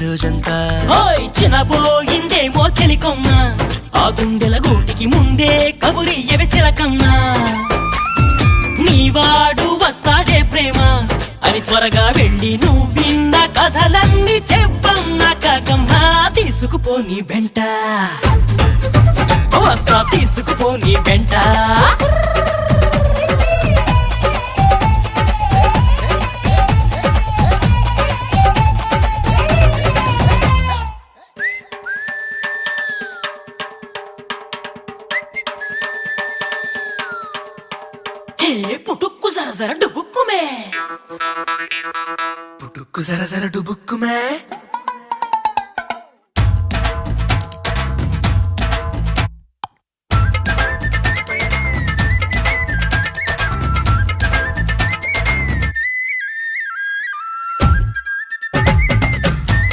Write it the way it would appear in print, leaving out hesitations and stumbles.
రోజంతా చిన్నపోయిందేమో చెలికొమ్మ ఆ గుండెల గూటికి ముందే కబురియవే చిలకమ్మ నీవాడు వస్తాడే ప్రేమ అని త్వరగా వెళ్ళి నువ్వు విన్న కథలన్నీ చెప్పమ్మ కాకమ్మ తీసుకుపోని వెంట వస్తా తీసుకుపోని వెంట పుట్టుక్కు జర జర డుబుక్కుమే పుట్టుక్కు జర జర డుబుక్కుమే